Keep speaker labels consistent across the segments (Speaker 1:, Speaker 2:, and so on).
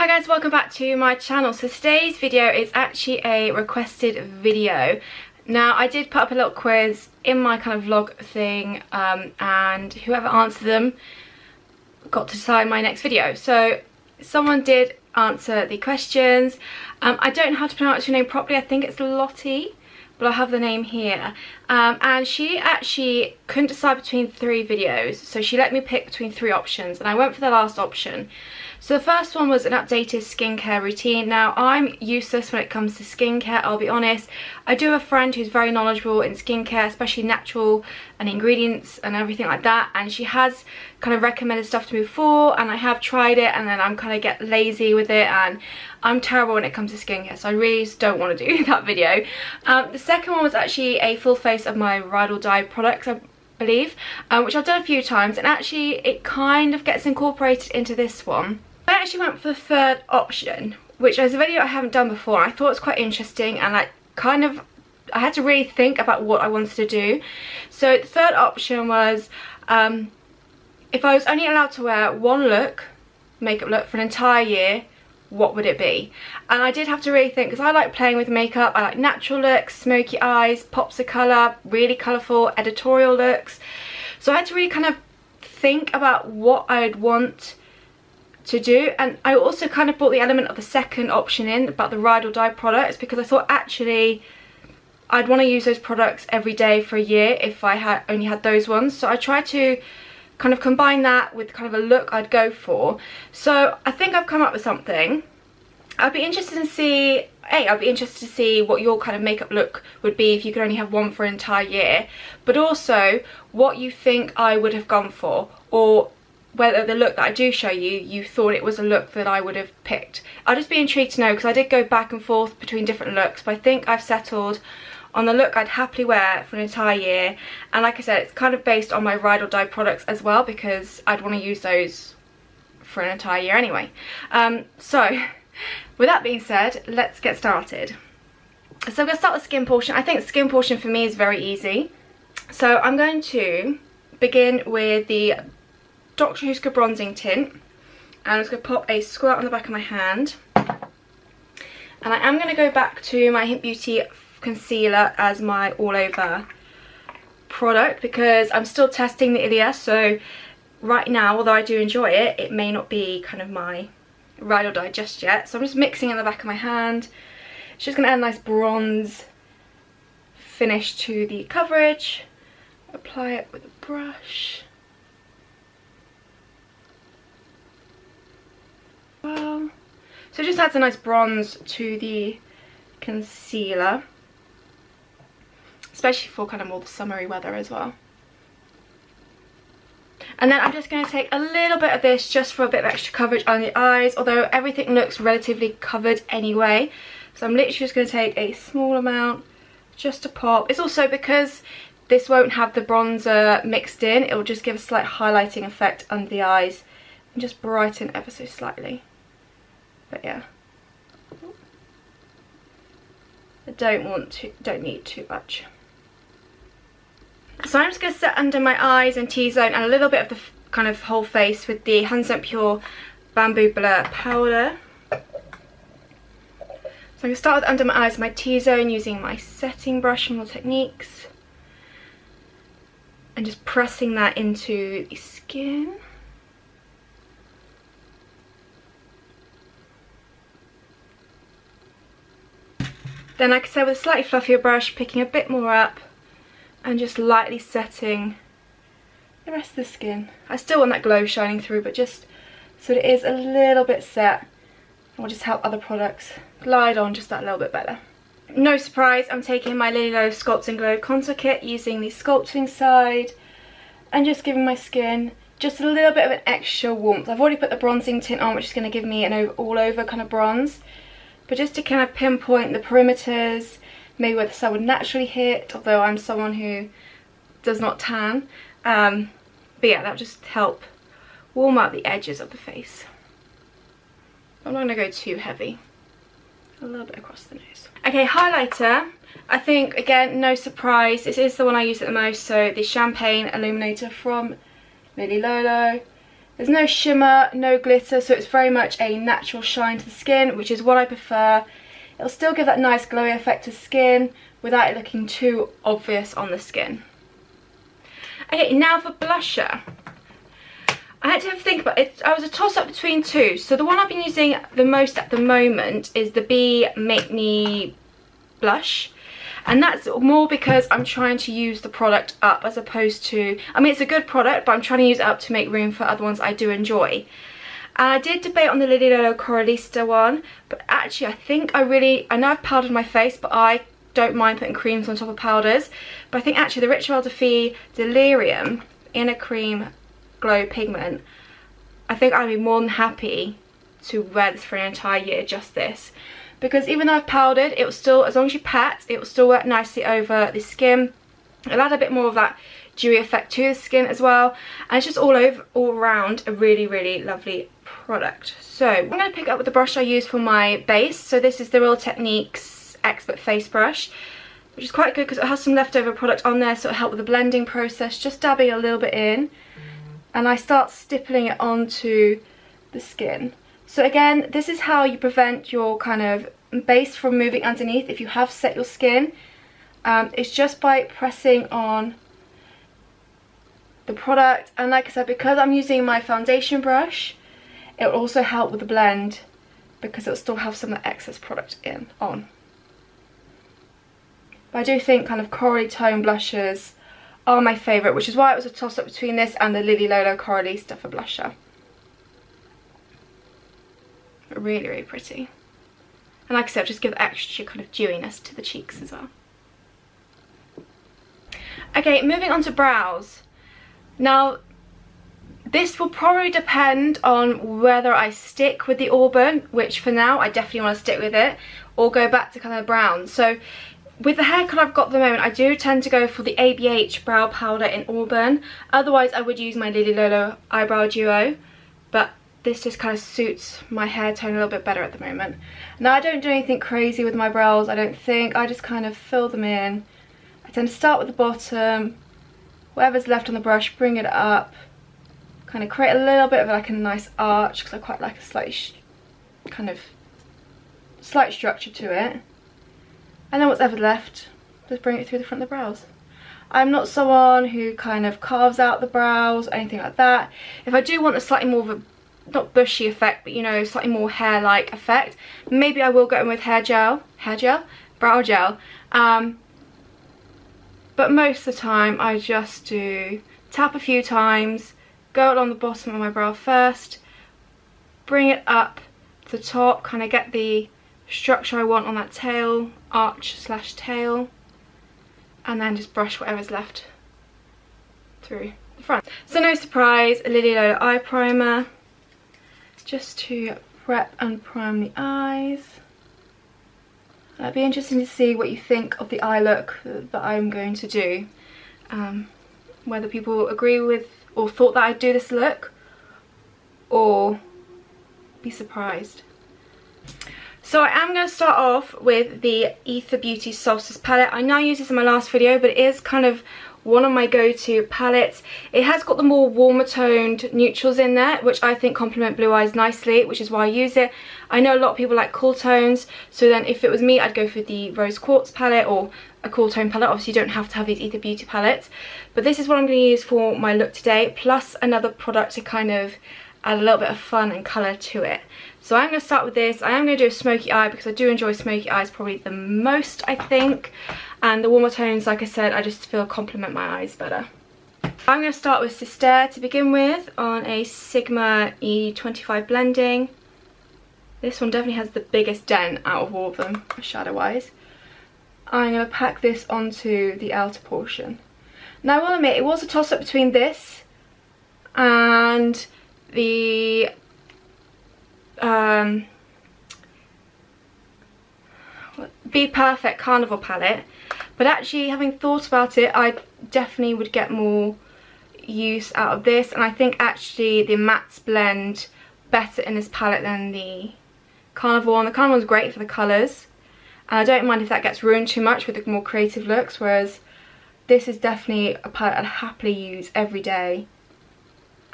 Speaker 1: Hi guys, welcome back to my channel. So today's video is actually a requested video. Now I did put up a little quiz in my kind of vlog thing and whoever answered them got to decide my next video. So someone did answer the questions. I don't know how to pronounce your name properly. I think it's Lottie, but I have the name here. And she actually couldn't decide between 3 videos, so she let me pick between 3 options and I went for the last option. So the first one was an updated skincare routine. Now I'm useless when it comes to skincare, I'll be honest. I do have a friend who's very knowledgeable in skincare, especially natural and ingredients and everything like that, and she has kind of recommended stuff to me before and I have tried it and then I'm kind of get lazy with it and I'm terrible when it comes to skincare, so I really just don't want to do that video. The second one was actually a full face of my Ride or Die products, I believe, which I've done a few times, and actually it kind of gets incorporated into this one. I actually went for the third option, which is a video I haven't done before. I thought it was quite interesting and I had to really think about what I wanted to do. So the third option was if I was only allowed to wear one makeup look for an entire year, what would it be? And I did have to really think, because I like playing with makeup. I like natural looks, smoky eyes, pops of colour, really colourful editorial looks. So I had to really kind of think about what I'd want to do, and I also kind of brought the element of the second option in about the Ride or Die products, because I thought actually I'd want to use those products every day for a year if I only had those ones. So I tried to kind of combine that with kind of a look I'd go for. So I think I've come up with something. I'd be interested to see what your kind of makeup look would be if you could only have one for an entire year, but also what you think I would have gone for, or whether the look that I do show you, you thought it was a look that I would have picked. I'll just be intrigued to know, because I did go back and forth between different looks, but I think I've settled on the look I'd happily wear for an entire year. And like I said, it's kind of based on my Ride or Die products as well, because I'd want to use those for an entire year anyway. So with that being said, let's get started. So I'm going to start with the skin portion. I think the skin portion for me is very easy. So I'm going to begin with the Dr. Huska bronzing tint, and I'm just going to pop a squirt on the back of my hand, and I am going to go back to my Hint Beauty concealer as my all over product, because I'm still testing the Ilia. So right now, although I do enjoy it, it may not be kind of my Ride or Die just yet. So I'm just mixing in the back of my hand. It's just going to add a nice bronze finish to the coverage. Apply it with a brush. Well, so it just adds a nice bronze to the concealer, especially for kind of more the summery weather as well. And then I'm just going to take a little bit of this just for a bit of extra coverage on the eyes, although everything looks relatively covered anyway. So I'm literally just going to take a small amount just to pop. It's also because this won't have the bronzer mixed in, it will just give a slight highlighting effect under the eyes and just brighten ever so slightly. But yeah, I don't need too much. So I'm just going to set under my eyes and T-zone and a little bit of the kind of whole face with the 100% Pure Bamboo Blur powder. So I'm going to start with under my eyes and my T-zone using my setting brush from All Techniques, and just pressing that into the skin. Then, like I said, with a slightly fluffier brush, picking a bit more up and just lightly setting the rest of the skin. I still want that glow shining through, but just so it is a little bit set, and will just help other products glide on just that little bit better. No surprise, I'm taking my Lily Low Sculpt and Glow Contour Kit, using the sculpting side and just giving my skin just a little bit of an extra warmth. I've already put the bronzing tint on, which is going to give me an all over kind of bronze. But just to kind of pinpoint the perimeters, maybe where the sun would naturally hit, although I'm someone who does not tan. But yeah, that'll just help warm up the edges of the face. I'm not going to go too heavy. A little bit across the nose. Okay, highlighter. I think, again, no surprise, this is the one I use at the most. So the Champagne Illuminator from Lily Lolo. There's no shimmer, no glitter, so it's very much a natural shine to the skin, which is what I prefer. It'll still give that nice glowy effect to skin without it looking too obvious on the skin. Okay, now for blusher. I had to have a think about it. I was a toss-up between two. So the one I've been using the most at the moment is the Be Make Me blush. And that's more because I'm trying to use the product up as opposed to... I mean, it's a good product, but I'm trying to use it up to make room for other ones I do enjoy. And I did debate on the Lily Lolo Coralista one, but actually I know I've powdered my face, but I don't mind putting creams on top of powders. But I think actually the Rituel de Fille Delirium in a cream glow pigment, I think I'd be more than happy to wear this for an entire year, just this. Because even though I've powdered, it will still, as long as you pat, it will still work nicely over the skin. It'll add a bit more of that dewy effect to the skin as well. And it's just all around a really, really lovely product. So I'm going to pick up with the brush I use for my base. So this is the Real Techniques Expert Face Brush, which is quite good because it has some leftover product on there, so it'll help with the blending process. Just dabbing a little bit in. And I start stippling it onto the skin. So again, this is how you prevent your kind of base from moving underneath if you have set your skin. It's just by pressing on the product. And like I said, because I'm using my foundation brush, it will also help with the blend because it'll still have some of the excess product on. But I do think kind of corally tone blushes are my favourite, which is why it was a toss-up between this and the Lily Lolo Coralista for blusher. Really, really pretty. And like I said, just give extra kind of dewiness to the cheeks as well. Okay, moving on to brows. Now, this will probably depend on whether I stick with the auburn, which for now I definitely want to stick with it, or go back to kind of brown. So with the hair colour I've got at the moment, I do tend to go for the ABH brow powder in auburn. Otherwise I would use my Lily Lolo eyebrow duo, but this just kind of suits my hair tone a little bit better at the moment. Now I don't do anything crazy with my brows, I don't think. I just kind of fill them in. I tend to start with the bottom, whatever's left on the brush, bring it up, kind of create a little bit of like a nice arch, because I quite like a slight structure to it. And then whatever's left, just bring it through the front of the brows. I'm not someone who kind of carves out the brows or anything like that. If I do want a slightly more of a, not bushy effect, but you know, slightly more hair-like effect, maybe I will go in with brow gel. But most of the time I just do tap a few times, go along the bottom of my brow first, bring it up to the top, kind of get the structure I want on that tail, arch / tail, and then just brush whatever's left through the front. So no surprise, a Lily Lolo eye primer, just to prep and prime the eyes. It'd be interesting to see what you think of the eye look that I'm going to do. Whether people agree with or thought that I'd do this look, or be surprised. So I am going to start off with the Ether Beauty Solstice palette. I know I used this in my last video, but it is kind of one of my go-to palettes. It has got the more warmer toned neutrals in there, which I think complement blue eyes nicely, which is why I use it. I know a lot of people like cool tones, so then if it was me, I'd go for the Rose Quartz palette or a cool tone palette. Obviously you don't have to have these Ether Beauty palettes, but this is what I'm going to use for my look today, plus another product to kind of add a little bit of fun and colour to it. So I'm going to start with this. I am going to do a smoky eye because I do enjoy smoky eyes probably the most, I think. And the warmer tones, like I said, I just feel complement my eyes better. I'm going to start with Sister to begin with on a Sigma E25 blending. This one definitely has the biggest dent out of all of them, shadow-wise. I'm going to pack this onto the outer portion. Now I will admit, it was a toss-up between this and the Be Perfect Carnival palette, but actually having thought about it, I definitely would get more use out of this, and I think actually the mattes blend better in this palette than the Carnival one. The Carnival is great for the colours, and I don't mind if that gets ruined too much with the more creative looks, whereas this is definitely a palette I'd happily use every day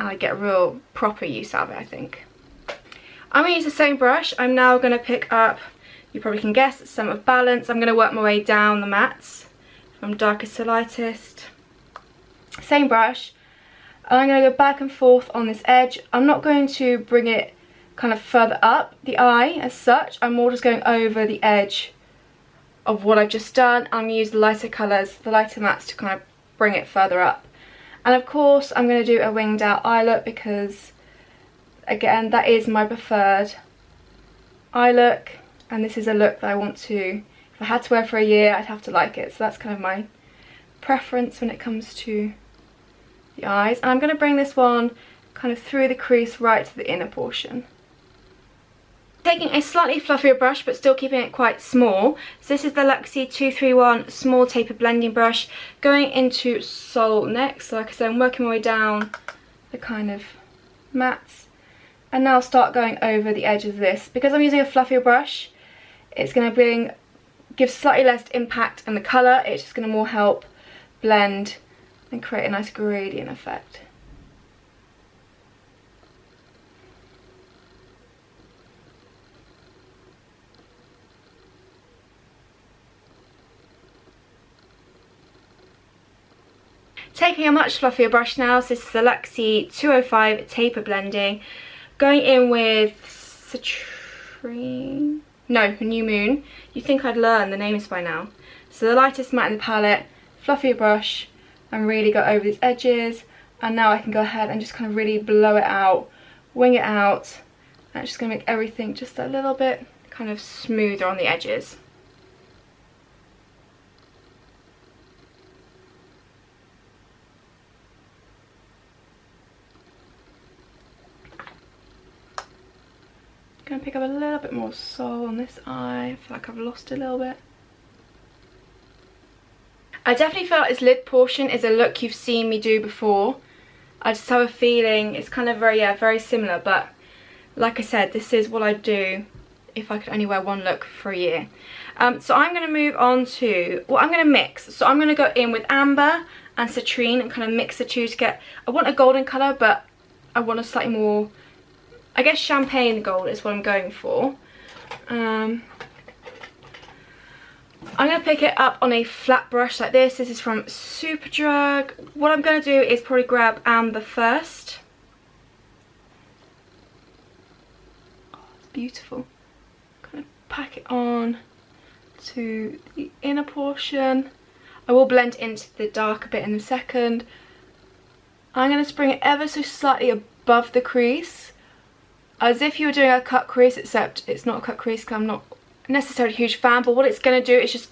Speaker 1: and I get a real proper use out of it, I think. I'm going to use the same brush. I'm now going to pick up, you probably can guess, some of Balance. I'm going to work my way down the mats from darkest to lightest. Same brush. And I'm going to go back and forth on this edge. I'm not going to bring it kind of further up the eye as such. I'm more just going over the edge of what I've just done. I'm going to use the lighter colours, the lighter mats, to kind of bring it further up. And of course I'm going to do a winged out eye look because, again, that is my preferred eye look, and this is a look that I want to, if I had to wear for a year, I'd have to like it. So that's kind of my preference when it comes to the eyes. And I'm going to bring this one kind of through the crease right to the inner portion. Taking a slightly fluffier brush but still keeping it quite small. So this is the Luxie 231 small taper blending brush, going into Soul next. So like I said, I'm working my way down the kind of mats, and now I'll start going over the edge of this. Because I'm using a fluffier brush, it's going to give slightly less impact and the colour. It's just going to more help blend and create a nice gradient effect. Taking a much fluffier brush now, so this is the Luxie 205 taper blending, going in with Citrine, no, New Moon. You'd think I'd learn the names by now. So the lightest matte in the palette, fluffier brush, and really go over these edges. And now I can go ahead and just kind of really blow it out, wing it out, and it's just going to make everything just a little bit kind of smoother on the edges. Going to pick up a little bit more Soul on this eye. I feel like I've lost a little bit. I definitely feel like this lid portion is a look you've seen me do before. I just have a feeling it's kind of very similar, but like I said, this is what I'd do if I could only wear one look for a year. So I'm going to move on to, well, I'm going to mix. So I'm going to go in with Amber and Citrine and kind of mix the two to get, I want a golden colour, but I want a slightly more, I guess champagne gold is what I'm going for. I'm going to pick it up on a flat brush like this. This is from Superdrug. What I'm going to do is probably grab Amber first. Oh, it's beautiful. Kind of pack it on to the inner portion. I will blend into the darker bit in a second. I'm going to bring it ever so slightly above the crease, as if you were doing a cut crease, except it's not a cut crease because I'm not necessarily a huge fan. But what it's going to do is just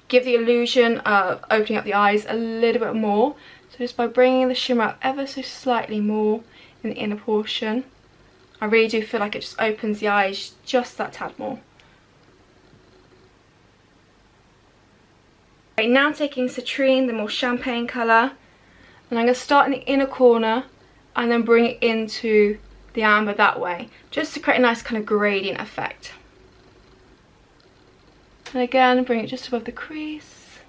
Speaker 1: give the illusion of opening up the eyes a little bit more. So just by bringing the shimmer up ever so slightly more in the inner portion, I really do feel like it just opens the eyes just that tad more. Okay, now taking Citrine, the more champagne colour, and I'm going to start in the inner corner and then bring it into the amber that way, just to create a nice kind of gradient effect. And again, bring it just above the crease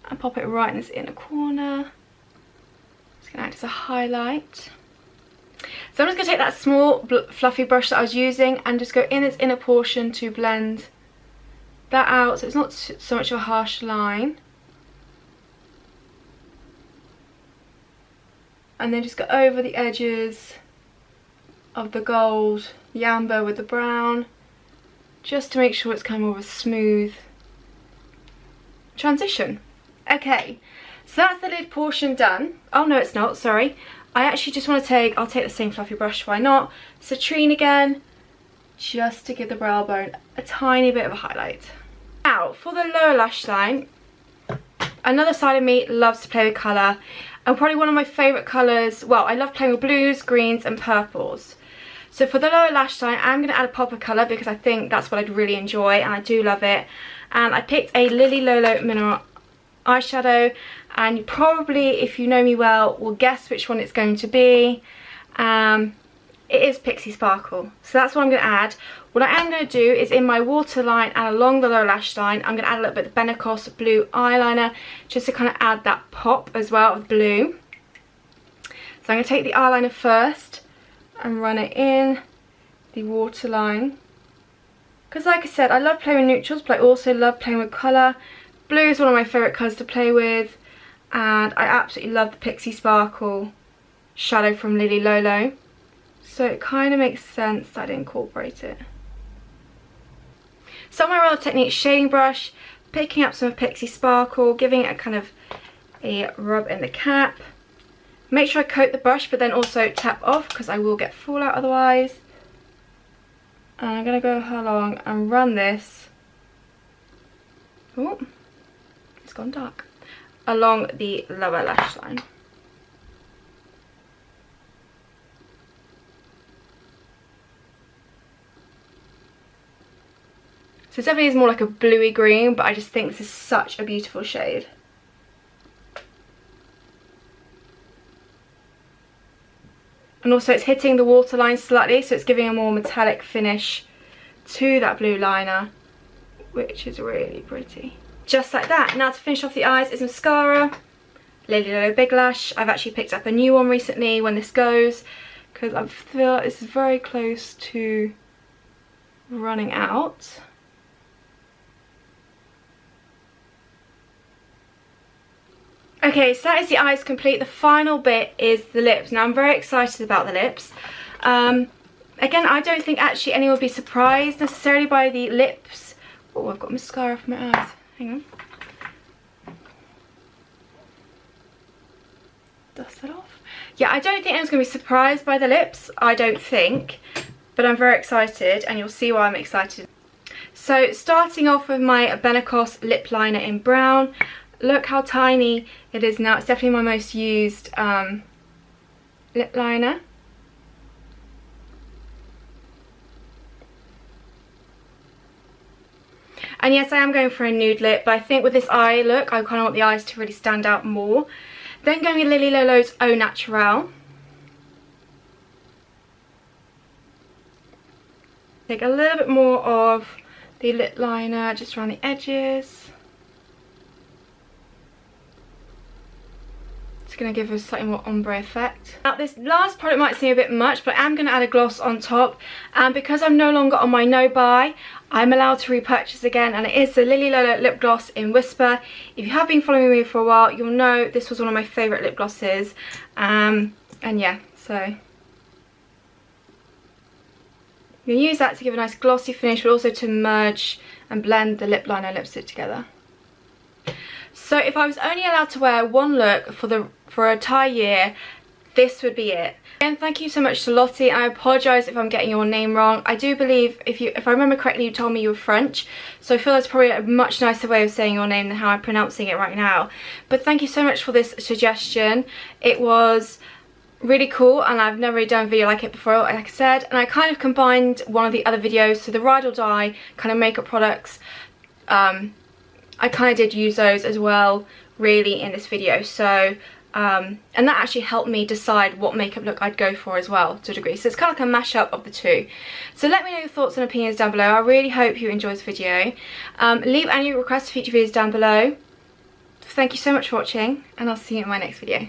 Speaker 1: and pop it right in this inner corner. It's going to act as a highlight. So I'm just going to take that small fluffy brush that I was using and just go in this inner portion to blend that out, so it's not so much of a harsh line. And then just go over the edges of the gold, the amber with the brown, just to make sure it's kind of more of a smooth transition. Okay, so that's the lid portion done. Oh no, it's not, sorry. I actually just want to I'll take the same fluffy brush, why not? Citrine again, just to give the brow bone a tiny bit of a highlight. Now, for the lower lash line, another side of me loves to play with colour, and probably one of my favourite colours, well, I love playing with blues, greens and purples. So for the lower lash line, I'm going to add a pop of colour because I think that's what I'd really enjoy, and I do love it. And I picked a Lily Lolo Mineral eyeshadow, and you probably, if you know me well, will guess which one it's going to be. It is Pixie Sparkle. So that's what I'm going to add. What I am going to do is in my waterline and along the lower lash line, I'm going to add a little bit of Benecos blue eyeliner just to kind of add that pop as well of blue. So I'm going to take the eyeliner first and run it in the waterline. Because like I said, I love playing with neutrals, but I also love playing with colour. Blue is one of my favourite colours to play with. And I absolutely love the Pixie Sparkle shadow from Lily Lolo. So it kind of makes sense that I incorporate it. So my Royal Technique shading brush, picking up some of Pixie Sparkle, giving it a kind of a rub in the cap. Make sure I coat the brush, but then also tap off because I will get fallout otherwise. And I'm going to go along and run this. Oh, it's gone dark. Along the lower lash line. So it definitely is more like a bluey green, but I just think this is such a beautiful shade. And also it's hitting the waterline slightly, so it's giving a more metallic finish to that blue liner, which is really pretty. Just like that. Now to finish off the eyes is mascara. Lily Lolo Big Lash. I've actually picked up a new one recently when this goes, because I feel like this is very close to running out. Okay, so that is the eyes complete. The final bit is the lips. Now I'm very excited about the lips. Again, I don't think actually anyone would be surprised necessarily by the lips. Oh, I've got mascara for my eyes. Hang on. Dust that off. Yeah, I don't think anyone's going to be surprised by the lips. I don't think. But I'm very excited, and you'll see why I'm excited. So, starting off with my Benecos lip liner in brown. Look how tiny it is now. It's definitely my most used lip liner. And yes, I am going for a nude lip, but I think with this eye look, I kind of want the eyes to really stand out more. Then going with Lily Lolo's Au Naturel. Take a little bit more of the lip liner just around the edges. It's going to give us a slightly more ombre effect. Now this last product might seem a bit much, but I am going to add a gloss on top, and because I'm no longer on my no buy, I'm allowed to repurchase again, and it is the Lily Lolo lip gloss in Whisper. If you have been following me for a while, you'll know this was one of my favourite lip glosses, and yeah, so you can use that to give a nice glossy finish, but also to merge and blend the lip liner and lipstick together. So if I was only allowed to wear one look for an entire year, this would be it. And thank you so much to Lottie. I apologise if I'm getting your name wrong. I do believe, if I remember correctly, you told me you were French. So I feel that's probably a much nicer way of saying your name than how I'm pronouncing it right now. But thank you so much for this suggestion. It was really cool, and I've never really done a video like it before, like I said. And I kind of combined one of the other videos, so the Ride or Die kind of makeup products. I kind of did use those as well, really, in this video. So, and that actually helped me decide what makeup look I'd go for as well, to a degree. So it's kind of like a mashup of the two. So let me know your thoughts and opinions down below. I really hope you enjoyed this video. Leave any requests for future videos down below. Thank you so much for watching, and I'll see you in my next video.